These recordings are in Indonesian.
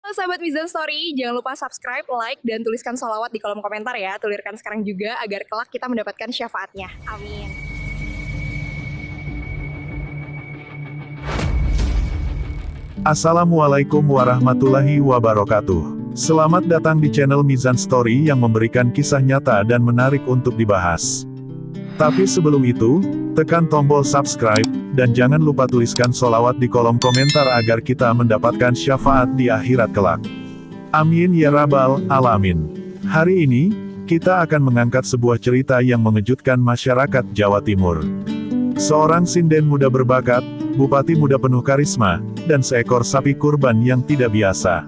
Halo sahabat Mizan Story, jangan lupa subscribe, like, dan tuliskan sholawat di kolom komentar ya. Tulirkan sekarang juga agar kelak kita mendapatkan syafaatnya. Amin. Assalamualaikum warahmatullahi wabarakatuh. Selamat datang di channel Mizan Story yang memberikan kisah nyata dan menarik untuk dibahas. Tapi sebelum itu, tekan tombol subscribe, dan jangan lupa tuliskan sholawat di kolom komentar agar kita mendapatkan syafaat di akhirat kelak. Amin ya rabbal alamin. Hari ini, kita akan mengangkat sebuah cerita yang mengejutkan masyarakat Jawa Timur. Seorang sinden muda berbakat, bupati muda penuh karisma, dan seekor sapi kurban yang tidak biasa.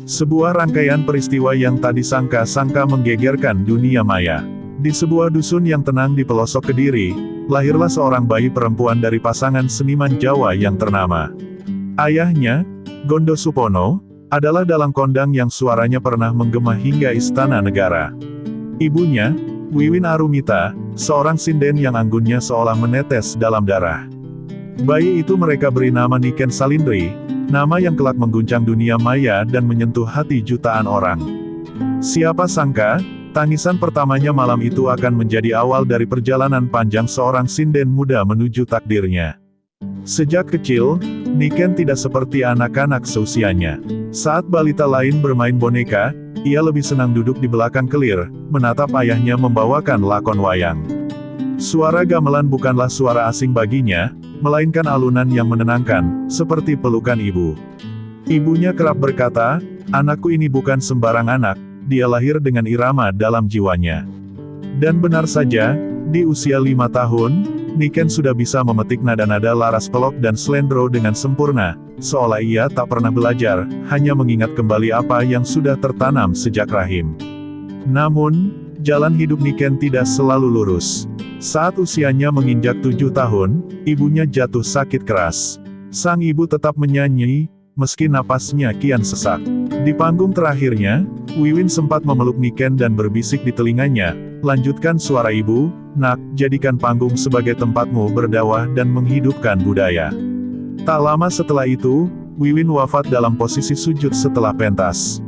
Sebuah rangkaian peristiwa yang tak disangka-sangka menggegerkan dunia maya. Di sebuah dusun yang tenang di pelosok Kediri, lahirlah seorang bayi perempuan dari pasangan seniman Jawa yang ternama. Ayahnya, Gondo Supono, adalah dalang kondang yang suaranya pernah menggema hingga istana negara. Ibunya, Wiwin Arumita, seorang sinden yang anggunnya seolah menetes dalam darah. Bayi itu mereka beri nama Niken Salindri, nama yang kelak mengguncang dunia maya dan menyentuh hati jutaan orang. Siapa sangka, tangisan pertamanya malam itu akan menjadi awal dari perjalanan panjang seorang sinden muda menuju takdirnya. Sejak kecil, Niken tidak seperti anak-anak seusianya. Saat balita lain bermain boneka, ia lebih senang duduk di belakang kelir, menatap ayahnya membawakan lakon wayang. Suara gamelan bukanlah suara asing baginya, melainkan alunan yang menenangkan, seperti pelukan ibu. Ibunya kerap berkata, "Anakku ini bukan sembarang anak, dia lahir dengan irama dalam jiwanya." Dan benar saja, di usia 5 tahun, Niken sudah bisa memetik nada-nada laras pelok dan slendro dengan sempurna, seolah ia tak pernah belajar, hanya mengingat kembali apa yang sudah tertanam sejak rahim. Namun, jalan hidup Niken tidak selalu lurus. Saat usianya menginjak 7 tahun, ibunya jatuh sakit keras. Sang ibu tetap menyanyi, meski napasnya kian sesak. Di panggung terakhirnya, Wiwin sempat memeluk Niken dan berbisik di telinganya, "Lanjutkan suara ibu, nak, jadikan panggung sebagai tempatmu berdakwah dan menghidupkan budaya." Tak lama setelah itu, Wiwin wafat dalam posisi sujud setelah pentas.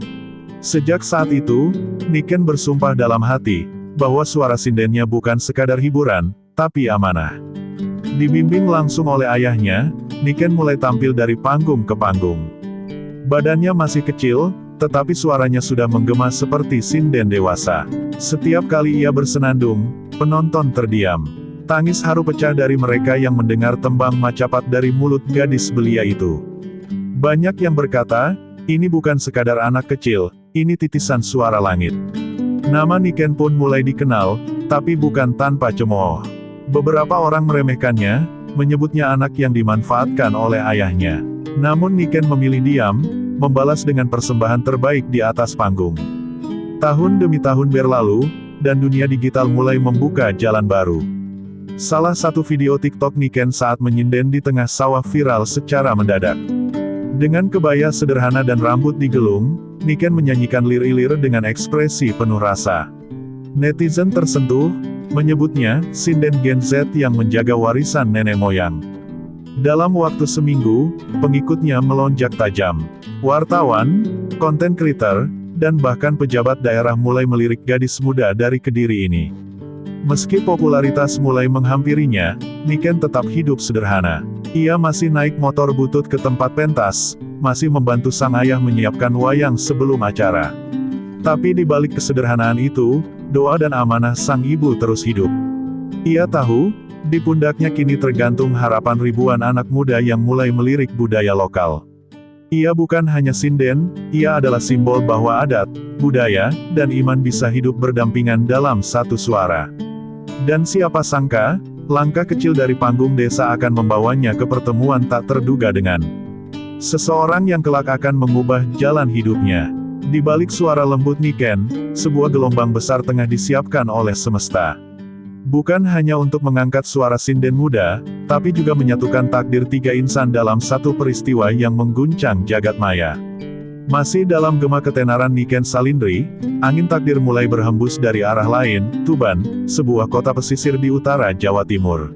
Sejak saat itu, Niken bersumpah dalam hati, bahwa suara sindennya bukan sekadar hiburan, tapi amanah. Dibimbing langsung oleh ayahnya, Niken mulai tampil dari panggung ke panggung. Badannya masih kecil, tetapi suaranya sudah menggema seperti sinden dewasa. Setiap kali ia bersenandung, penonton terdiam. Tangis haru pecah dari mereka yang mendengar tembang Macapat dari mulut gadis belia itu. Banyak yang berkata, ini bukan sekadar anak kecil, ini titisan suara langit. Nama Niken pun mulai dikenal, tapi bukan tanpa cemooh. Beberapa orang meremehkannya, menyebutnya anak yang dimanfaatkan oleh ayahnya. Namun Niken memilih diam, membalas dengan persembahan terbaik di atas panggung. Tahun demi tahun berlalu, dan dunia digital mulai membuka jalan baru. Salah satu video TikTok Niken saat menyinden di tengah sawah viral secara mendadak. Dengan kebaya sederhana dan rambut digelung, Niken menyanyikan lir-ilir dengan ekspresi penuh rasa. Netizen tersentuh, menyebutnya, sinden Gen Z yang menjaga warisan nenek moyang. Dalam waktu seminggu, pengikutnya melonjak tajam. Wartawan, konten creator, dan bahkan pejabat daerah mulai melirik gadis muda dari Kediri ini. Meski popularitas mulai menghampirinya, Niken tetap hidup sederhana. Ia masih naik motor butut ke tempat pentas, masih membantu sang ayah menyiapkan wayang sebelum acara. Tapi di balik kesederhanaan itu, doa dan amanah sang ibu terus hidup. Ia tahu, di pundaknya kini tergantung harapan ribuan anak muda yang mulai melirik budaya lokal. Ia bukan hanya sinden, ia adalah simbol bahwa adat, budaya, dan iman bisa hidup berdampingan dalam satu suara. Dan siapa sangka, langkah kecil dari panggung desa akan membawanya ke pertemuan tak terduga dengan seseorang yang kelak akan mengubah jalan hidupnya. Di balik suara lembut Niken, sebuah gelombang besar tengah disiapkan oleh semesta. Bukan hanya untuk mengangkat suara sinden muda, tapi juga menyatukan takdir 3 insan dalam satu peristiwa yang mengguncang jagat maya. Masih dalam gema ketenaran Niken Salindri, angin takdir mulai berhembus dari arah lain, Tuban, sebuah kota pesisir di utara Jawa Timur.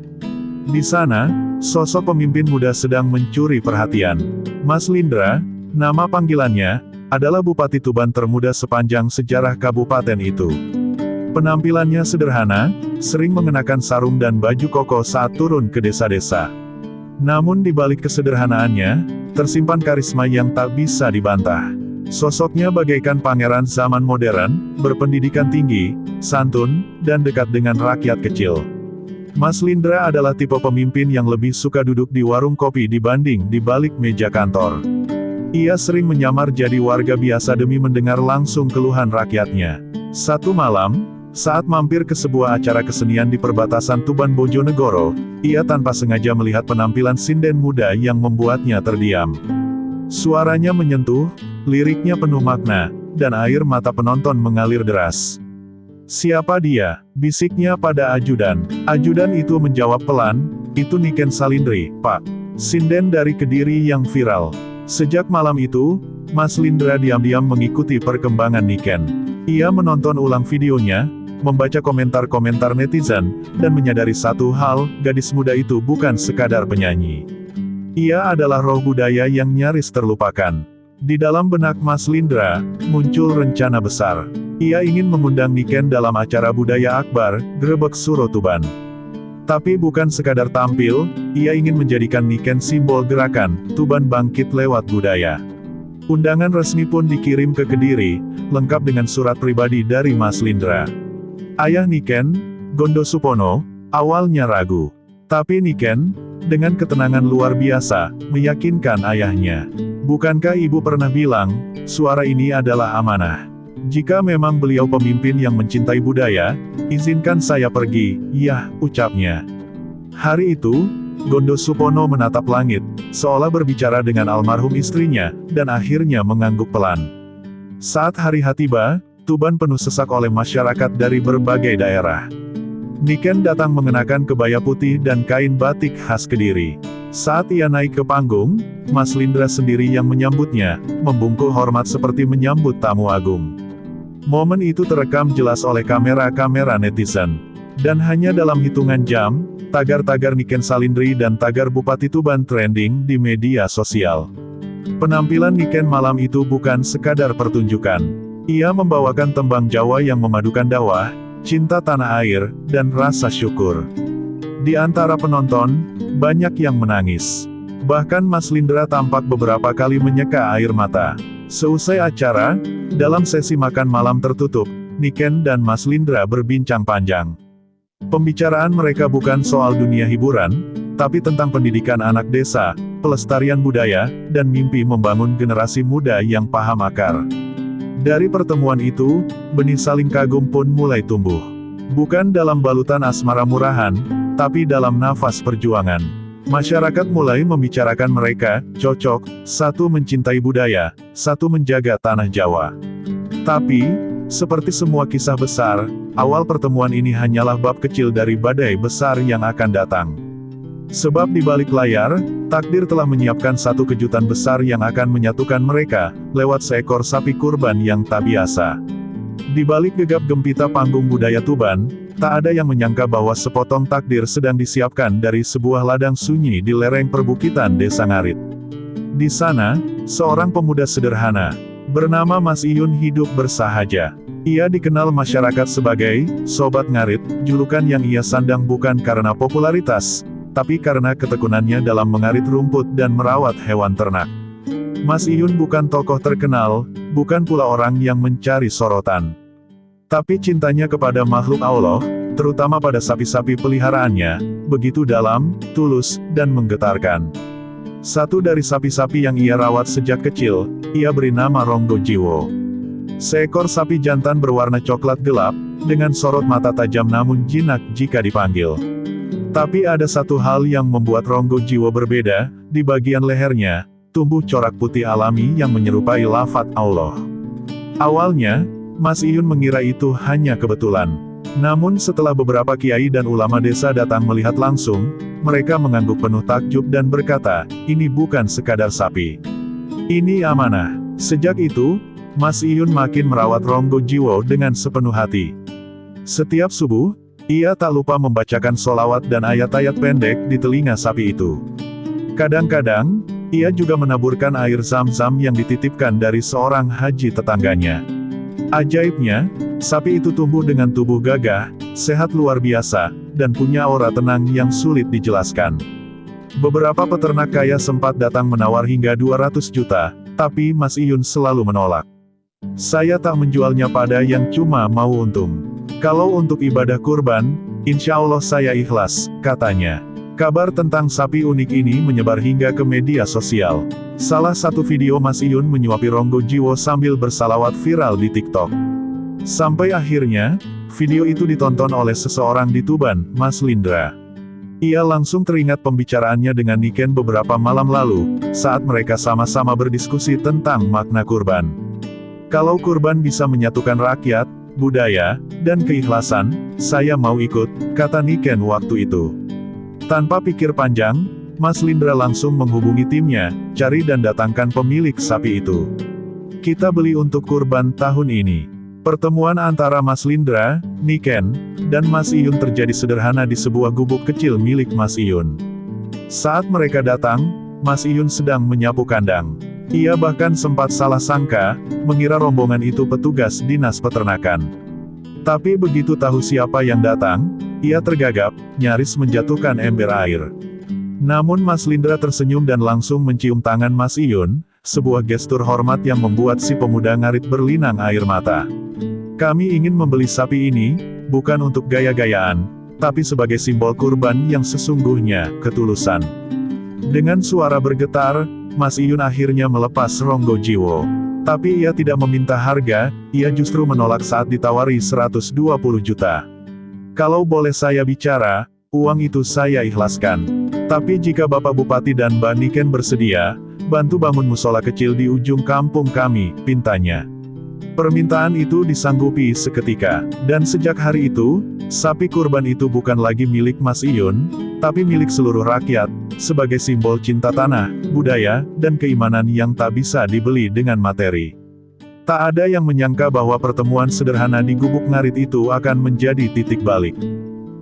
Di sana, sosok pemimpin muda sedang mencuri perhatian. Mas Lindra, nama panggilannya, adalah Bupati Tuban termuda sepanjang sejarah kabupaten itu. Penampilannya sederhana, sering mengenakan sarung dan baju koko saat turun ke desa-desa. Namun di balik kesederhanaannya, tersimpan karisma yang tak bisa dibantah. Sosoknya bagaikan pangeran zaman modern, berpendidikan tinggi, santun, dan dekat dengan rakyat kecil. Mas Lindra adalah tipe pemimpin yang lebih suka duduk di warung kopi dibanding di balik meja kantor. Ia sering menyamar jadi warga biasa demi mendengar langsung keluhan rakyatnya. Satu malam, saat mampir ke sebuah acara kesenian di perbatasan Tuban Bojonegoro, ia tanpa sengaja melihat penampilan sinden muda yang membuatnya terdiam. Suaranya menyentuh, liriknya penuh makna, dan air mata penonton mengalir deras. "Siapa dia?" bisiknya pada ajudan. Ajudan itu menjawab pelan, "Itu Niken Salindri, Pak. Sinden dari Kediri yang viral." Sejak malam itu, Mas Lindra diam-diam mengikuti perkembangan Niken. Ia menonton ulang videonya, membaca komentar-komentar netizen, dan menyadari satu hal, gadis muda itu bukan sekadar penyanyi. Ia adalah roh budaya yang nyaris terlupakan. Di dalam benak Mas Lindra, muncul rencana besar. Ia ingin mengundang Niken dalam acara budaya Akbar, Grebek Suro Tuban. Tapi bukan sekadar tampil, ia ingin menjadikan Niken simbol gerakan, Tuban bangkit lewat budaya. Undangan resmi pun dikirim ke Kediri, lengkap dengan surat pribadi dari Mas Lindra. Ayah Niken, Gondo Supono, awalnya ragu. Tapi Niken, dengan ketenangan luar biasa, meyakinkan ayahnya. "Bukankah ibu pernah bilang, suara ini adalah amanah? Jika memang beliau pemimpin yang mencintai budaya, izinkan saya pergi." "Yah," ucapnya. Hari itu, Gondo Supono menatap langit, seolah berbicara dengan almarhum istrinya, dan akhirnya mengangguk pelan. Saat hari H tiba, Tuban penuh sesak oleh masyarakat dari berbagai daerah. Niken datang mengenakan kebaya putih dan kain batik khas Kediri. Saat ia naik ke panggung, Mas Lindra sendiri yang menyambutnya, membungkuk hormat seperti menyambut tamu agung. Momen itu terekam jelas oleh kamera-kamera netizen. Dan hanya dalam hitungan jam, tagar-tagar Niken Salindri dan tagar Bupati Tuban trending di media sosial. Penampilan Niken malam itu bukan sekadar pertunjukan. Ia membawakan tembang Jawa yang memadukan dakwah, cinta tanah air, dan rasa syukur. Di antara penonton, banyak yang menangis. Bahkan Mas Lindra tampak beberapa kali menyeka air mata. Seusai acara, dalam sesi makan malam tertutup, Niken dan Mas Lindra berbincang panjang. Pembicaraan mereka bukan soal dunia hiburan, tapi tentang pendidikan anak desa, pelestarian budaya, dan mimpi membangun generasi muda yang paham akar. Dari pertemuan itu, benih saling kagum pun mulai tumbuh. Bukan dalam balutan asmara murahan, tapi dalam nafas perjuangan. Masyarakat mulai membicarakan mereka, cocok, satu mencintai budaya, satu menjaga tanah Jawa. Tapi, seperti semua kisah besar, awal pertemuan ini hanyalah bab kecil dari badai besar yang akan datang. Sebab di balik layar, takdir telah menyiapkan satu kejutan besar yang akan menyatukan mereka, lewat seekor sapi kurban yang tak biasa. Di balik gegap gempita panggung budaya Tuban, tak ada yang menyangka bahwa sepotong takdir sedang disiapkan dari sebuah ladang sunyi di lereng perbukitan Desa Ngarit. Di sana, seorang pemuda sederhana, bernama Mas Iyun hidup bersahaja. Ia dikenal masyarakat sebagai Sobat Ngarit, julukan yang ia sandang bukan karena popularitas, tapi karena ketekunannya dalam mengarit rumput dan merawat hewan ternak. Mas Iyun bukan tokoh terkenal, bukan pula orang yang mencari sorotan. Tapi cintanya kepada makhluk Allah, terutama pada sapi-sapi peliharaannya, begitu dalam, tulus, dan menggetarkan. Satu dari sapi-sapi yang ia rawat sejak kecil, ia beri nama Ronggo Jiwo. Seekor sapi jantan berwarna coklat gelap, dengan sorot mata tajam namun jinak jika dipanggil. Tapi ada satu hal yang membuat Ronggo Jiwo berbeda, di bagian lehernya, tumbuh corak putih alami yang menyerupai lafaz Allah. Awalnya, Mas Iyun mengira itu hanya kebetulan. Namun setelah beberapa kiai dan ulama desa datang melihat langsung, mereka mengangguk penuh takjub dan berkata, "Ini bukan sekadar sapi. Ini amanah." Sejak itu, Mas Iyun makin merawat Ronggo Jiwo dengan sepenuh hati. Setiap subuh, ia tak lupa membacakan sholawat dan ayat-ayat pendek di telinga sapi itu. Kadang-kadang, Ia juga menaburkan air zam-zam yang dititipkan dari seorang haji tetangganya. Ajaibnya, sapi itu tumbuh dengan tubuh gagah, sehat luar biasa, dan punya aura tenang yang sulit dijelaskan. Beberapa peternak kaya sempat datang menawar hingga 200 juta, tapi Mas Iyun selalu menolak. Saya tak menjualnya pada yang cuma mau untung. Kalau untuk ibadah kurban, insya Allah saya ikhlas, katanya. Kabar tentang sapi unik ini menyebar hingga ke media sosial. Salah satu video Mas Iyun menyuapi Ronggo Jiwo sambil bersalawat viral di TikTok. Sampai akhirnya, video itu ditonton oleh seseorang di Tuban, Mas Lindra. Ia langsung teringat pembicaraannya dengan Niken beberapa malam lalu, saat mereka sama-sama berdiskusi tentang makna kurban. Kalau kurban bisa menyatukan rakyat, budaya, dan keikhlasan, saya mau ikut, kata Niken waktu itu. Tanpa pikir panjang, Mas Lindra langsung menghubungi timnya, cari dan datangkan pemilik sapi itu. Kita beli untuk kurban tahun ini. Pertemuan antara Mas Lindra, Niken, dan Mas Iyun terjadi sederhana di sebuah gubuk kecil milik Mas Iyun. Saat mereka datang, Mas Iyun sedang menyapu kandang. Ia bahkan sempat salah sangka, mengira rombongan itu petugas dinas peternakan. Tapi begitu tahu siapa yang datang, ia tergagap, nyaris menjatuhkan ember air. Namun Mas Lindra tersenyum dan langsung mencium tangan Mas Iyun, sebuah gestur hormat yang membuat si pemuda ngarit berlinang air mata. Kami ingin membeli sapi ini, bukan untuk gaya-gayaan, tapi sebagai simbol kurban yang sesungguhnya, ketulusan. Dengan suara bergetar, Mas Iyun akhirnya melepas Ronggo Jiwo. Tapi ia tidak meminta harga, ia justru menolak saat ditawari 120 juta. Kalau boleh saya bicara, uang itu saya ikhlaskan. Tapi jika Bapak Bupati dan Mbak Niken bersedia, bantu bangun musola kecil di ujung kampung kami, pintanya. Permintaan itu disanggupi seketika, dan sejak hari itu, sapi kurban itu bukan lagi milik Mas Iyun, tapi milik seluruh rakyat, sebagai simbol cinta tanah, budaya, dan keimanan yang tak bisa dibeli dengan materi. Tak ada yang menyangka bahwa pertemuan sederhana di gubuk ngarit itu akan menjadi titik balik.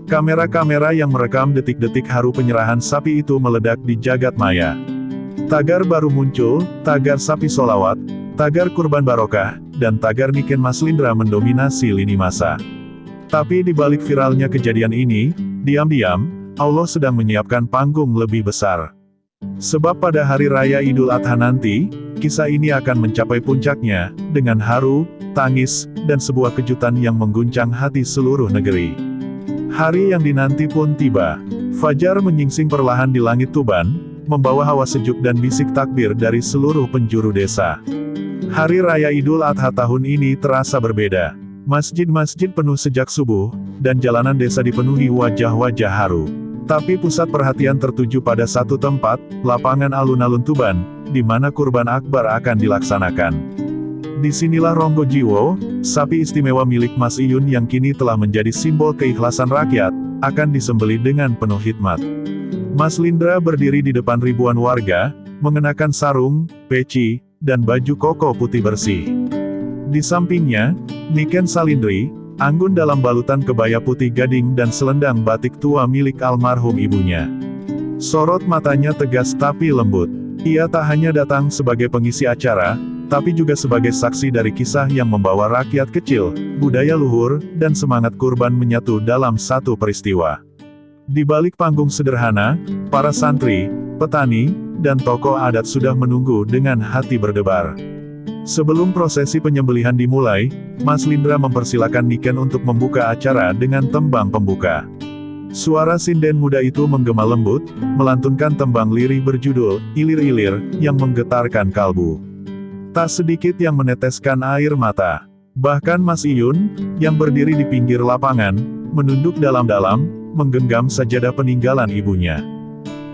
Kamera-kamera yang merekam detik-detik haru penyerahan sapi itu meledak di jagat maya. Tagar baru muncul, tagar sapi solawat, tagar kurban barokah, dan tagar Niken Mas Lindra mendominasi lini masa. Tapi di balik viralnya kejadian ini, diam-diam, Allah sedang menyiapkan panggung lebih besar. Sebab pada hari raya Idul Adha nanti, kisah ini akan mencapai puncaknya, dengan haru, tangis, dan sebuah kejutan yang mengguncang hati seluruh negeri. Hari yang dinanti pun tiba. Fajar menyingsing perlahan di langit Tuban, membawa hawa sejuk dan bisik takbir dari seluruh penjuru desa. Hari Raya Idul Adha tahun ini terasa berbeda. Masjid-masjid penuh sejak subuh, dan jalanan desa dipenuhi wajah-wajah haru. Tapi pusat perhatian tertuju pada satu tempat, lapangan alun-alun Tuban, di mana kurban akbar akan dilaksanakan. Disinilah Ronggo Jiwo, sapi istimewa milik Mas Iyun yang kini telah menjadi simbol keikhlasan rakyat, akan disembelih dengan penuh hikmat. Mas Lindra berdiri di depan ribuan warga, mengenakan sarung, peci, dan baju koko putih bersih. Di sampingnya, Niken Salindri, anggun dalam balutan kebaya putih gading dan selendang batik tua milik almarhum ibunya. Sorot matanya tegas tapi lembut. Ia tak hanya datang sebagai pengisi acara, tapi juga sebagai saksi dari kisah yang membawa rakyat kecil, budaya luhur, dan semangat kurban menyatu dalam satu peristiwa. Di balik panggung sederhana, para santri, petani, dan tokoh adat sudah menunggu dengan hati berdebar. Sebelum prosesi penyembelihan dimulai, Mas Lindra mempersilakan Niken untuk membuka acara dengan tembang pembuka. Suara sinden muda itu menggema lembut, melantunkan tembang lirih berjudul, Ilir-Ilir, yang menggetarkan kalbu. Tak sedikit yang meneteskan air mata. Bahkan Mas Iyun, yang berdiri di pinggir lapangan, menunduk dalam-dalam, menggenggam sajadah peninggalan ibunya.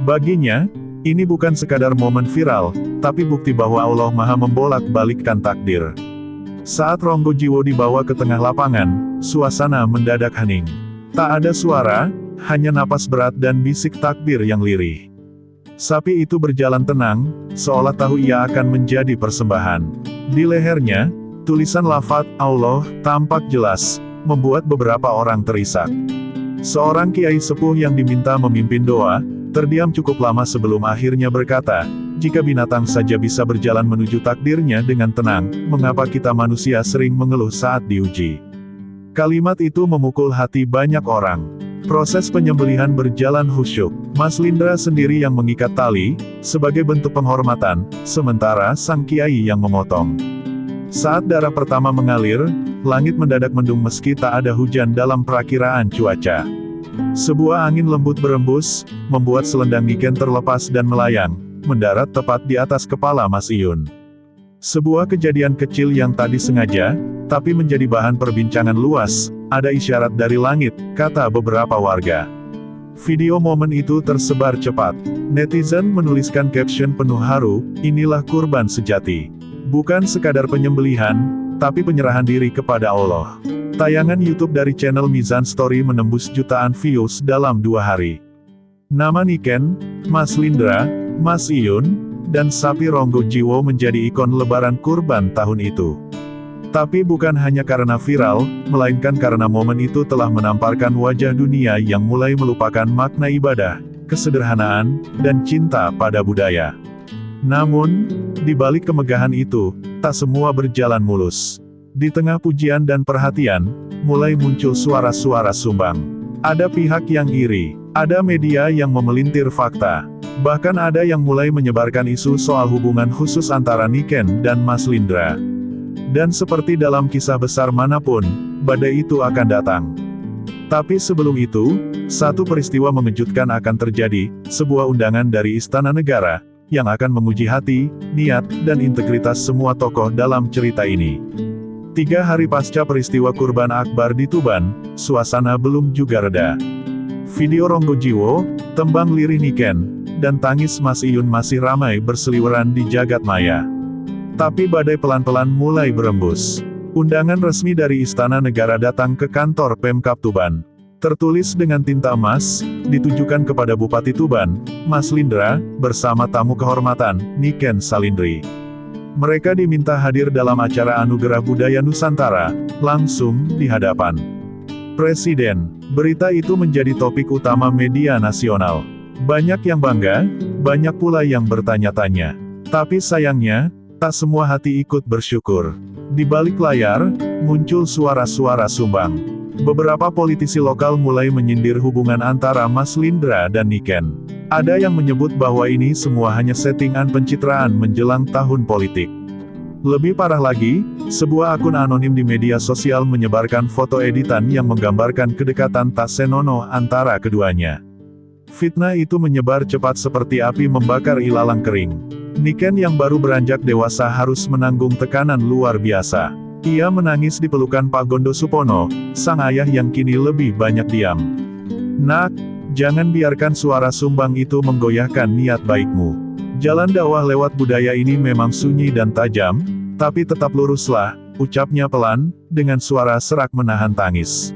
Baginya, ini bukan sekadar momen viral, tapi bukti bahwa Allah Maha membolak-balikkan takdir. Saat Ronggo Jiwo dibawa ke tengah lapangan, suasana mendadak hening. Tak ada suara, hanya napas berat dan bisik takbir yang lirih. Sapi itu berjalan tenang, seolah tahu ia akan menjadi persembahan. Di lehernya, tulisan lafaz Allah tampak jelas, membuat beberapa orang terisak. Seorang kiai sepuh yang diminta memimpin doa, terdiam cukup lama sebelum akhirnya berkata, jika binatang saja bisa berjalan menuju takdirnya dengan tenang, mengapa kita manusia sering mengeluh saat diuji? Kalimat itu memukul hati banyak orang. Proses penyembelihan berjalan khusyuk. Mas Lindra sendiri yang mengikat tali, sebagai bentuk penghormatan, sementara sang kiai yang memotong. Saat darah pertama mengalir, langit mendadak mendung meski tak ada hujan dalam perakiraan cuaca. Sebuah angin lembut berembus, membuat selendang Niken terlepas dan melayang, mendarat tepat di atas kepala Mas Iyun. Sebuah kejadian kecil yang tak disengaja, tapi menjadi bahan perbincangan luas. Ada isyarat dari langit, kata beberapa warga. Video momen itu tersebar cepat. Netizen menuliskan caption penuh haru, inilah kurban sejati. Bukan sekadar penyembelihan, tapi penyerahan diri kepada Allah. Tayangan YouTube dari channel Mizan Story menembus jutaan views dalam 2 hari. Nama Niken, Mas Lindra, Mas Iyun, dan sapi Ronggo Jiwo menjadi ikon lebaran kurban tahun itu. Tapi bukan hanya karena viral, melainkan karena momen itu telah menamparkan wajah dunia yang mulai melupakan makna ibadah, kesederhanaan, dan cinta pada budaya. Namun, di balik kemegahan itu, tak semua berjalan mulus. Di tengah pujian dan perhatian, mulai muncul suara-suara sumbang. Ada pihak yang iri, ada media yang memelintir fakta. Bahkan ada yang mulai menyebarkan isu soal hubungan khusus antara Niken dan Mas Lindra. Dan seperti dalam kisah besar manapun, badai itu akan datang. Tapi sebelum itu, satu peristiwa mengejutkan akan terjadi, sebuah undangan dari Istana Negara, yang akan menguji hati, niat, dan integritas semua tokoh dalam cerita ini. 3 hari pasca peristiwa kurban akbar di Tuban, suasana belum juga reda. Video Ronggo Jiwo, tembang lirih Niken, dan tangis Mas Iyun masih ramai berseliweran di jagat maya. Tapi badai pelan-pelan mulai berembus. Undangan resmi dari Istana Negara datang ke kantor Pemkab Tuban. Tertulis dengan tinta emas, ditujukan kepada Bupati Tuban, Mas Lindra, bersama tamu kehormatan, Niken Salindri. Mereka diminta hadir dalam acara Anugerah Budaya Nusantara, langsung di hadapan Presiden. Berita itu menjadi topik utama media nasional. Banyak yang bangga, banyak pula yang bertanya-tanya. Tapi sayangnya, tak semua hati ikut bersyukur. Di balik layar, muncul suara-suara sumbang. Beberapa politisi lokal mulai menyindir hubungan antara Mas Lindra dan Niken. Ada yang menyebut bahwa ini semua hanya settingan pencitraan menjelang tahun politik. Lebih parah lagi, sebuah akun anonim di media sosial menyebarkan foto editan yang menggambarkan kedekatan tak senonoh antara keduanya. Fitnah itu menyebar cepat seperti api membakar ilalang kering. Niken yang baru beranjak dewasa harus menanggung tekanan luar biasa. Ia menangis di pelukan Pak Gondo Supono, sang ayah yang kini lebih banyak diam. Nak, jangan biarkan suara sumbang itu menggoyahkan niat baikmu. Jalan dakwah lewat budaya ini memang sunyi dan tajam, tapi tetap luruslah, ucapnya pelan, dengan suara serak menahan tangis.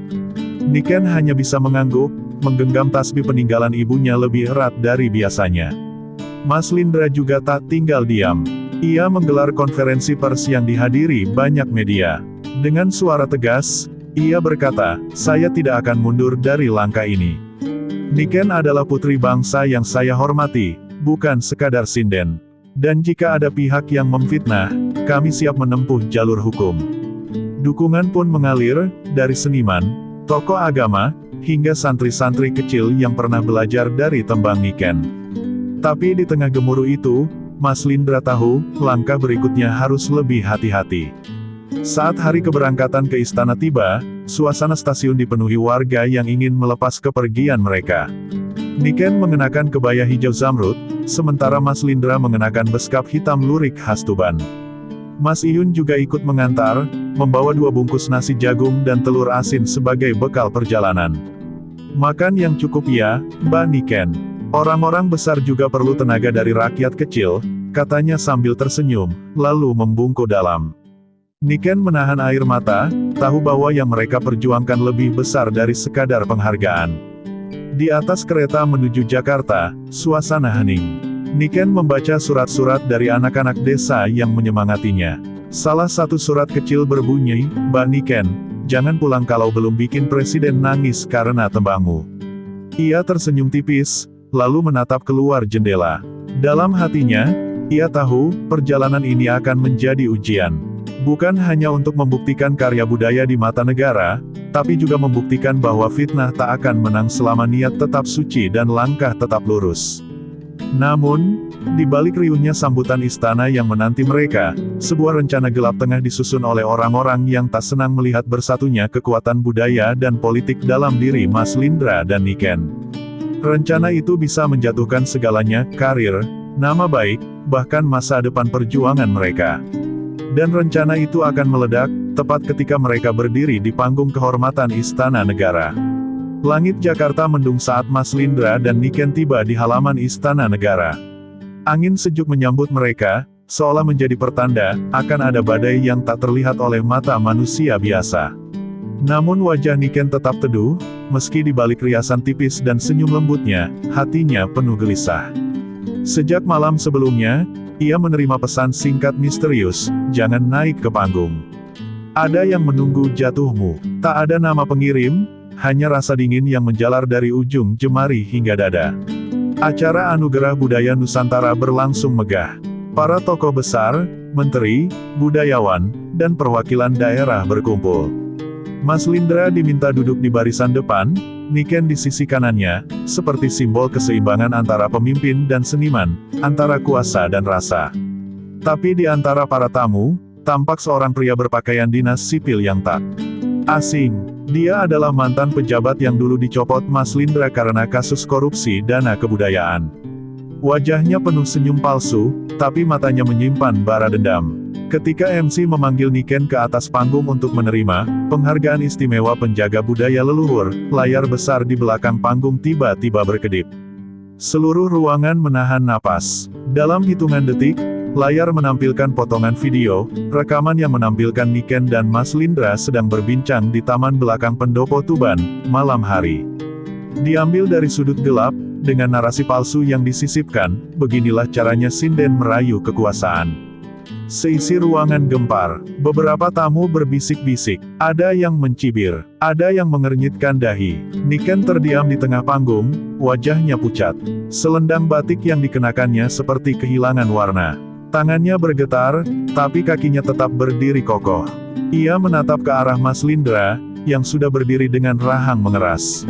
Niken hanya bisa mengangguk, menggenggam tasbih peninggalan ibunya lebih erat dari biasanya. Mas Lindra juga tak tinggal diam. Ia menggelar konferensi pers yang dihadiri banyak media. Dengan suara tegas, ia berkata, "Saya tidak akan mundur dari langkah ini. Niken adalah putri bangsa yang saya hormati, bukan sekadar sinden. Dan jika ada pihak yang memfitnah, kami siap menempuh jalur hukum." Dukungan pun mengalir, dari seniman, tokoh agama, hingga santri-santri kecil yang pernah belajar dari tembang Niken. Tapi di tengah gemuruh itu, Mas Lindra tahu, langkah berikutnya harus lebih hati-hati. Saat hari keberangkatan ke istana tiba, suasana stasiun dipenuhi warga yang ingin melepas kepergian mereka. Niken mengenakan kebaya hijau zamrud, sementara Mas Lindra mengenakan beskap hitam lurik khas Tuban. Mas Iyun juga ikut mengantar, membawa 2 bungkus nasi jagung dan telur asin sebagai bekal perjalanan. Makan yang cukup ya, Mbak Niken. Orang-orang besar juga perlu tenaga dari rakyat kecil, katanya sambil tersenyum, lalu membungkuk dalam. Niken menahan air mata, tahu bahwa yang mereka perjuangkan lebih besar dari sekadar penghargaan. Di atas kereta menuju Jakarta, suasana hening. Niken membaca surat-surat dari anak-anak desa yang menyemangatinya. Salah satu surat kecil berbunyi, "Mbak Niken, jangan pulang kalau belum bikin presiden nangis karena tembangmu." Ia tersenyum tipis, lalu menatap keluar jendela. Dalam hatinya, Ia tahu, perjalanan ini akan menjadi ujian. Bukan hanya untuk membuktikan karya budaya di mata negara, tapi juga membuktikan bahwa fitnah tak akan menang selama niat tetap suci dan langkah tetap lurus. Namun, di balik riuhnya sambutan istana yang menanti mereka, sebuah rencana gelap tengah disusun oleh orang-orang yang tak senang melihat bersatunya kekuatan budaya dan politik dalam diri Mas Lindra dan Niken. Rencana itu bisa menjatuhkan segalanya, karir, nama baik, bahkan masa depan perjuangan mereka. Dan rencana itu akan meledak, tepat ketika mereka berdiri di panggung kehormatan Istana Negara. Langit Jakarta mendung saat Mas Lindra dan Niken tiba di halaman Istana Negara. Angin sejuk menyambut mereka, seolah menjadi pertanda, akan ada badai yang tak terlihat oleh mata manusia biasa. Namun wajah Niken tetap teduh, meski di balik riasan tipis dan senyum lembutnya, hatinya penuh gelisah. Sejak malam sebelumnya, ia menerima pesan singkat misterius, jangan naik ke panggung. Ada yang menunggu jatuhmu. Tak ada nama pengirim, hanya rasa dingin yang menjalar dari ujung jemari hingga dada. Acara Anugerah Budaya Nusantara berlangsung megah. Para tokoh besar, menteri, budayawan, dan perwakilan daerah berkumpul. Mas Lindra diminta duduk di barisan depan, Niken di sisi kanannya, seperti simbol keseimbangan antara pemimpin dan seniman, antara kuasa dan rasa. Tapi di antara para tamu, tampak seorang pria berpakaian dinas sipil yang tak asing. Dia adalah mantan pejabat yang dulu dicopot Mas Lindra karena kasus korupsi dana kebudayaan. Wajahnya penuh senyum palsu, tapi matanya menyimpan bara dendam. Ketika MC memanggil Niken ke atas panggung untuk menerima penghargaan istimewa penjaga budaya leluhur, layar besar di belakang panggung tiba-tiba berkedip. Seluruh ruangan menahan napas. Dalam hitungan detik, layar menampilkan potongan video, rekaman yang menampilkan Niken dan Mas Lindra sedang berbincang di taman belakang Pendopo Tuban, malam hari. Diambil dari sudut gelap, dengan narasi palsu yang disisipkan, beginilah caranya sinden merayu kekuasaan. Seisi ruangan gempar, beberapa tamu berbisik-bisik, ada yang mencibir, ada yang mengernyitkan dahi. Niken terdiam di tengah panggung, wajahnya pucat. Selendang batik yang dikenakannya seperti kehilangan warna. Tangannya bergetar, tapi kakinya tetap berdiri kokoh. Ia menatap ke arah Mas Lindra, yang sudah berdiri dengan rahang mengeras.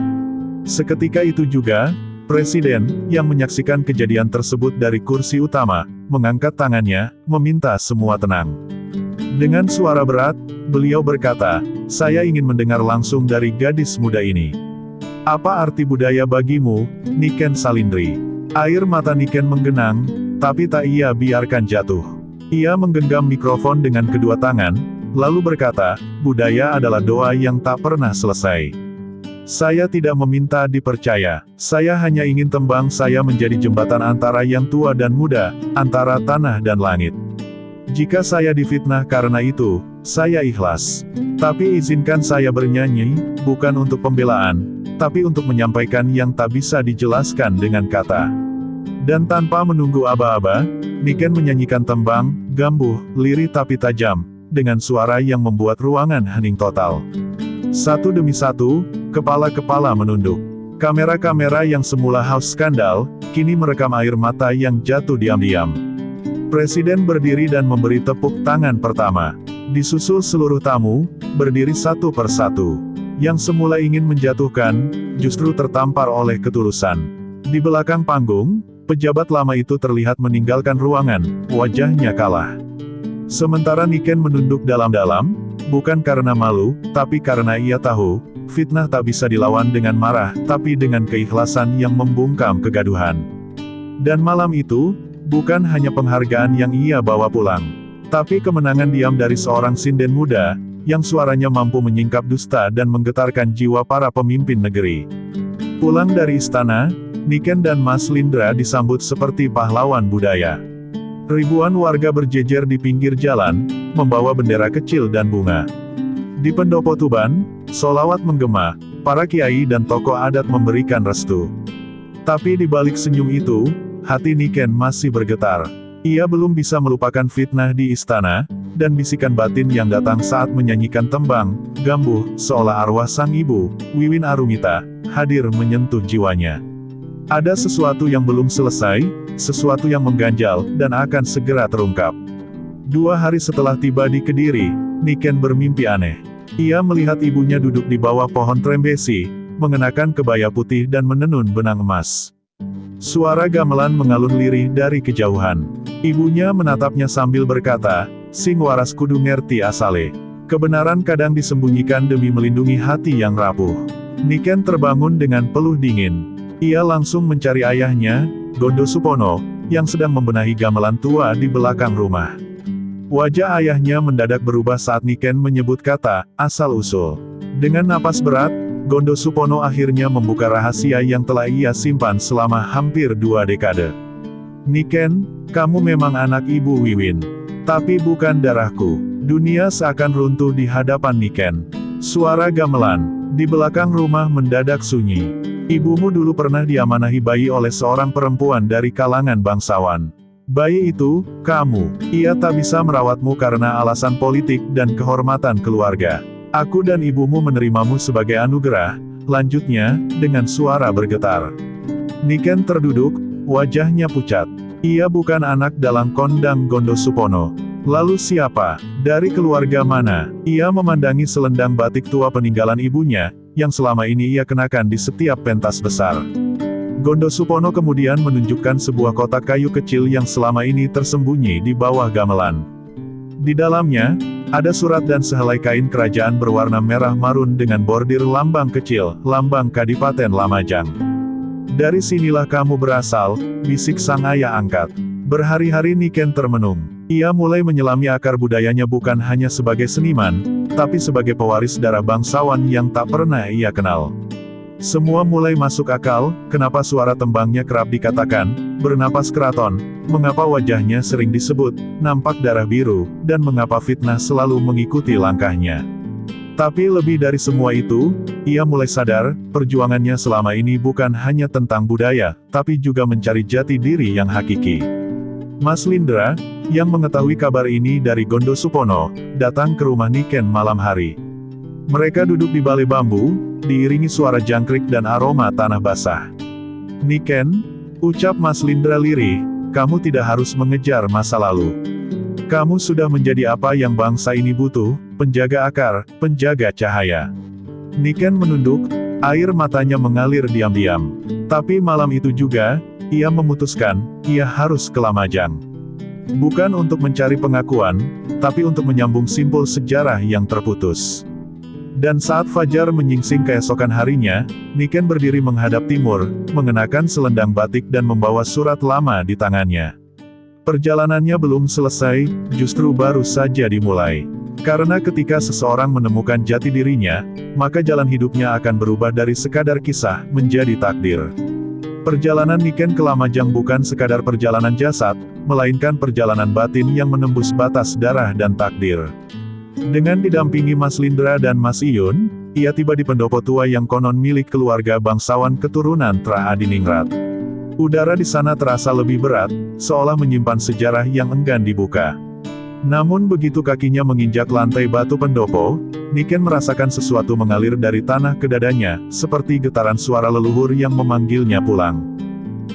Seketika itu juga, Presiden, yang menyaksikan kejadian tersebut dari kursi utama, mengangkat tangannya, meminta semua tenang. Dengan suara berat, beliau berkata, saya ingin mendengar langsung dari gadis muda ini. Apa arti budaya bagimu, Niken Salindri? Air mata Niken menggenang, tapi tak ia biarkan jatuh. Ia menggenggam mikrofon dengan kedua tangan, lalu berkata, budaya adalah doa yang tak pernah selesai. Saya tidak meminta dipercaya, saya hanya ingin tembang saya menjadi jembatan antara yang tua dan muda, antara tanah dan langit. Jika saya difitnah karena itu, saya ikhlas. Tapi izinkan saya bernyanyi, bukan untuk pembelaan, tapi untuk menyampaikan yang tak bisa dijelaskan dengan kata. Dan tanpa menunggu aba-aba, Niken menyanyikan tembang, gambuh, lirih tapi tajam, dengan suara yang membuat ruangan hening total. Satu demi satu, kepala-kepala menunduk. Kamera-kamera yang semula haus skandal, kini merekam air mata yang jatuh diam-diam. Presiden berdiri dan memberi tepuk tangan pertama. Disusul seluruh tamu, berdiri satu persatu. Yang semula ingin menjatuhkan, justru tertampar oleh ketulusan. Di belakang panggung, pejabat lama itu terlihat meninggalkan ruangan, wajahnya kalah. Sementara Niken menunduk dalam-dalam, bukan karena malu, tapi karena ia tahu, fitnah tak bisa dilawan dengan marah, tapi dengan keikhlasan yang membungkam kegaduhan. Dan malam itu, bukan hanya penghargaan yang ia bawa pulang, tapi kemenangan diam dari seorang sinden muda, yang suaranya mampu menyingkap dusta dan menggetarkan jiwa para pemimpin negeri. Pulang dari istana, Niken dan Mas Lindra disambut seperti pahlawan budaya. Ribuan warga berjejer di pinggir jalan, membawa bendera kecil dan bunga. Di Pendopo Tuban, sholawat menggema, para kiai dan tokoh adat memberikan restu. Tapi di balik senyum itu, hati Niken masih bergetar. Ia belum bisa melupakan fitnah di istana, dan bisikan batin yang datang saat menyanyikan tembang, gambuh, seolah arwah sang ibu, Wiwin Arumita, hadir menyentuh jiwanya. Ada sesuatu yang belum selesai, sesuatu yang mengganjal, dan akan segera terungkap. 2 hari setelah tiba di Kediri, Niken bermimpi aneh. Ia melihat ibunya duduk di bawah pohon trembesi, mengenakan kebaya putih dan menenun benang emas. Suara gamelan mengalun lirih dari kejauhan. Ibunya menatapnya sambil berkata, "Sing waras kudu ngerti asale. Kebenaran kadang disembunyikan demi melindungi hati yang rapuh." Niken terbangun dengan peluh dingin. Ia langsung mencari ayahnya, Gondosupono, yang sedang membenahi gamelan tua di belakang rumah. Wajah ayahnya mendadak berubah saat Niken menyebut kata, asal-usul. Dengan napas berat, Gondosupono akhirnya membuka rahasia yang telah ia simpan selama hampir 2 dekade. "Niken, kamu memang anak Ibu Wiwin. Tapi bukan darahku." Dunia seakan runtuh di hadapan Niken. Suara gamelan di belakang rumah mendadak sunyi. "Ibumu dulu pernah diamanahi bayi oleh seorang perempuan dari kalangan bangsawan. Bayi itu, kamu. Ia tak bisa merawatmu karena alasan politik dan kehormatan keluarga. Aku dan ibumu menerimamu sebagai anugerah," lanjutnya, dengan suara bergetar. Niken terduduk, wajahnya pucat. Ia bukan anak dalang kondang Gondosupono. Lalu siapa? Dari keluarga mana? Ia memandangi selendang batik tua peninggalan ibunya, yang selama ini ia kenakan di setiap pentas besar. Gondosupono kemudian menunjukkan sebuah kotak kayu kecil yang selama ini tersembunyi di bawah gamelan. Di dalamnya, ada surat dan sehelai kain kerajaan berwarna merah marun dengan bordir lambang kecil, lambang Kadipaten Lamajang. "Dari sinilah kamu berasal," bisik sang ayah angkat. Berhari-hari Niken termenung. Ia mulai menyelami akar budayanya bukan hanya sebagai seniman, tapi sebagai pewaris darah bangsawan yang tak pernah ia kenal. Semua mulai masuk akal, kenapa suara tembangnya kerap dikatakan, bernapas keraton, mengapa wajahnya sering disebut, nampak darah biru, dan mengapa fitnah selalu mengikuti langkahnya. Tapi lebih dari semua itu, ia mulai sadar, perjuangannya selama ini bukan hanya tentang budaya, tapi juga mencari jati diri yang hakiki. Mas Lindra, yang mengetahui kabar ini dari Gondosupono, datang ke rumah Niken malam hari. Mereka duduk di balai bambu, diiringi suara jangkrik dan aroma tanah basah. "Niken," ucap Mas Lindra lirih, "kamu tidak harus mengejar masa lalu. Kamu sudah menjadi apa yang bangsa ini butuh, penjaga akar, penjaga cahaya." Niken menunduk, air matanya mengalir diam-diam. Tapi malam itu juga, ia memutuskan, ia harus ke Lamajang. Bukan untuk mencari pengakuan, tapi untuk menyambung simpul sejarah yang terputus. Dan saat fajar menyingsing keesokan harinya, Niken berdiri menghadap timur, mengenakan selendang batik dan membawa surat lama di tangannya. Perjalanannya belum selesai, justru baru saja dimulai. Karena ketika seseorang menemukan jati dirinya, maka jalan hidupnya akan berubah dari sekadar kisah, menjadi takdir. Perjalanan Niken ke Lamajang bukan sekadar perjalanan jasad, melainkan perjalanan batin yang menembus batas darah dan takdir. Dengan didampingi Mas Lindra dan Mas Iyun, ia tiba di pendopo tua yang konon milik keluarga bangsawan keturunan Tra Adiningrat. Udara di sana terasa lebih berat, seolah menyimpan sejarah yang enggan dibuka. Namun begitu kakinya menginjak lantai batu pendopo, Niken merasakan sesuatu mengalir dari tanah ke dadanya, seperti getaran suara leluhur yang memanggilnya pulang.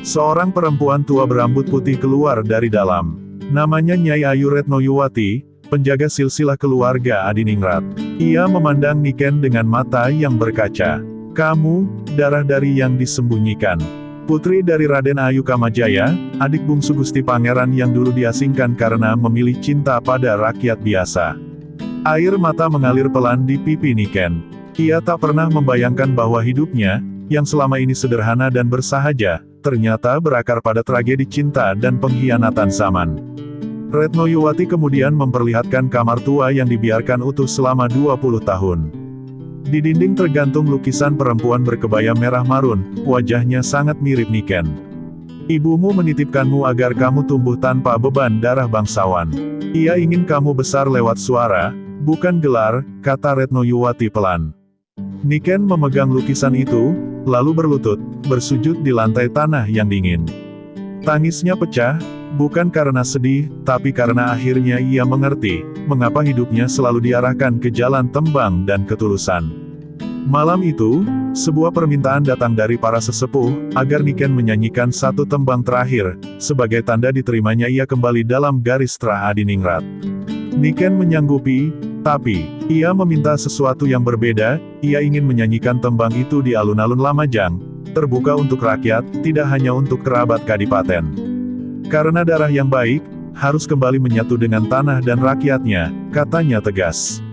Seorang perempuan tua berambut putih keluar dari dalam. Namanya Nyai Ayu Retnoyuwati, penjaga silsilah keluarga Adiningrat. Ia memandang Niken dengan mata yang berkaca. "Kamu, darah dari yang disembunyikan. Putri dari Raden Ayu Kamajaya, adik bungsu Gusti Pangeran yang dulu diasingkan karena memilih cinta pada rakyat biasa." Air mata mengalir pelan di pipi Niken. Ia tak pernah membayangkan bahwa hidupnya, yang selama ini sederhana dan bersahaja, ternyata berakar pada tragedi cinta dan pengkhianatan zaman. Retnoyuwati kemudian memperlihatkan kamar tua yang dibiarkan utuh selama 20 tahun. Di dinding tergantung lukisan perempuan berkebaya merah marun, wajahnya sangat mirip Niken. "Ibumu menitipkanmu agar kamu tumbuh tanpa beban darah bangsawan. Ia ingin kamu besar lewat suara, bukan gelar," kata Retnoyuwati pelan. Niken memegang lukisan itu, lalu berlutut, bersujud di lantai tanah yang dingin. Tangisnya pecah, bukan karena sedih, tapi karena akhirnya ia mengerti, mengapa hidupnya selalu diarahkan ke jalan tembang dan ketulusan. Malam itu, Sebuah permintaan datang dari para sesepuh, agar Niken menyanyikan satu tembang terakhir, sebagai tanda diterimanya ia kembali dalam Garistra Adiningrat. Niken menyanggupi, tapi, ia meminta sesuatu yang berbeda, ia ingin menyanyikan tembang itu di alun-alun Lamajang, terbuka untuk rakyat, tidak hanya untuk kerabat kadipaten. Karena darah yang baik, harus kembali menyatu dengan tanah dan rakyatnya, katanya tegas.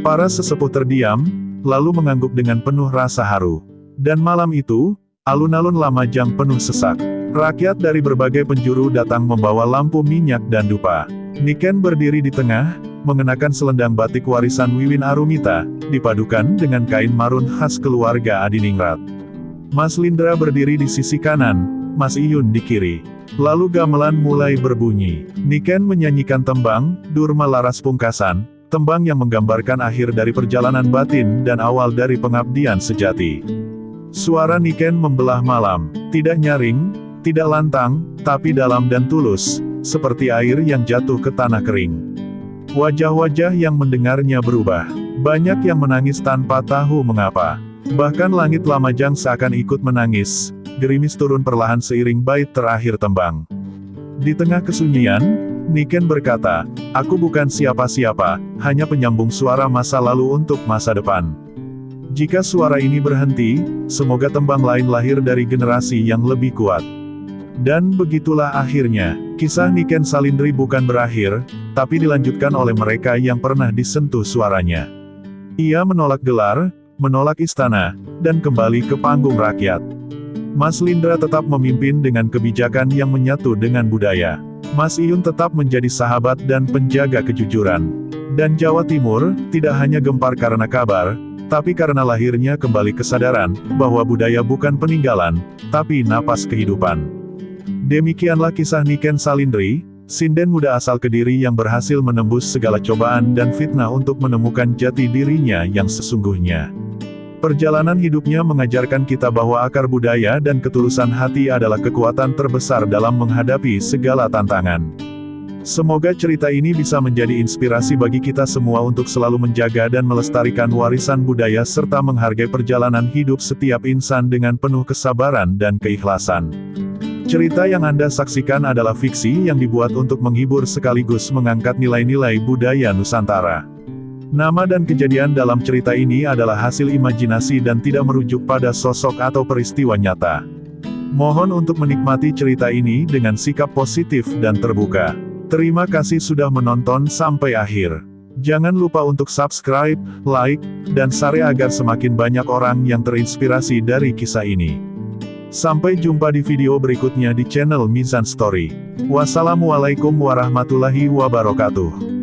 Para sesepuh terdiam, lalu mengangguk dengan penuh rasa haru. Dan malam itu, alun-alun Lamajang penuh sesak. Rakyat dari berbagai penjuru datang membawa lampu minyak dan dupa. Niken berdiri di tengah, mengenakan selendang batik warisan Wiwin Arumita, dipadukan dengan kain marun khas keluarga Adiningrat. Mas Lindra berdiri di sisi kanan, Mas Iyun di kiri. Lalu gamelan mulai berbunyi. Niken menyanyikan tembang, Durma Laras Pungkasan, tembang yang menggambarkan akhir dari perjalanan batin dan awal dari pengabdian sejati. Suara Niken membelah malam, tidak nyaring, tidak lantang, tapi dalam dan tulus, seperti air yang jatuh ke tanah kering. Wajah-wajah yang mendengarnya berubah. Banyak yang menangis tanpa tahu mengapa. Bahkan langit Lamajang seakan ikut menangis, gerimis turun perlahan seiring bait terakhir tembang. Di tengah kesunyian, Niken berkata, "Aku bukan siapa-siapa, hanya penyambung suara masa lalu untuk masa depan. Jika suara ini berhenti, semoga tembang lain lahir dari generasi yang lebih kuat." Dan begitulah akhirnya, kisah Niken Salindri bukan berakhir, tapi dilanjutkan oleh mereka yang pernah disentuh suaranya. Ia menolak gelar, menolak istana, dan kembali ke panggung rakyat. Mas Lindra tetap memimpin dengan kebijakan yang menyatu dengan budaya. Mas Iyun tetap menjadi sahabat dan penjaga kejujuran. Dan Jawa Timur, tidak hanya gempar karena kabar, tapi karena lahirnya kembali kesadaran, bahwa budaya bukan peninggalan, tapi napas kehidupan. Demikianlah kisah Niken Salindri, sinden muda asal Kediri yang berhasil menembus segala cobaan dan fitnah untuk menemukan jati dirinya yang sesungguhnya. Perjalanan hidupnya mengajarkan kita bahwa akar budaya dan ketulusan hati adalah kekuatan terbesar dalam menghadapi segala tantangan. Semoga cerita ini bisa menjadi inspirasi bagi kita semua untuk selalu menjaga dan melestarikan warisan budaya serta menghargai perjalanan hidup setiap insan dengan penuh kesabaran dan keikhlasan. Cerita yang Anda saksikan adalah fiksi yang dibuat untuk menghibur sekaligus mengangkat nilai-nilai budaya Nusantara. Nama dan kejadian dalam cerita ini adalah hasil imajinasi dan tidak merujuk pada sosok atau peristiwa nyata. Mohon untuk menikmati cerita ini dengan sikap positif dan terbuka. Terima kasih sudah menonton sampai akhir. Jangan lupa untuk subscribe, like, dan share agar semakin banyak orang yang terinspirasi dari kisah ini. Sampai jumpa di video berikutnya di channel Mizan Story. Wassalamualaikum warahmatullahi wabarakatuh.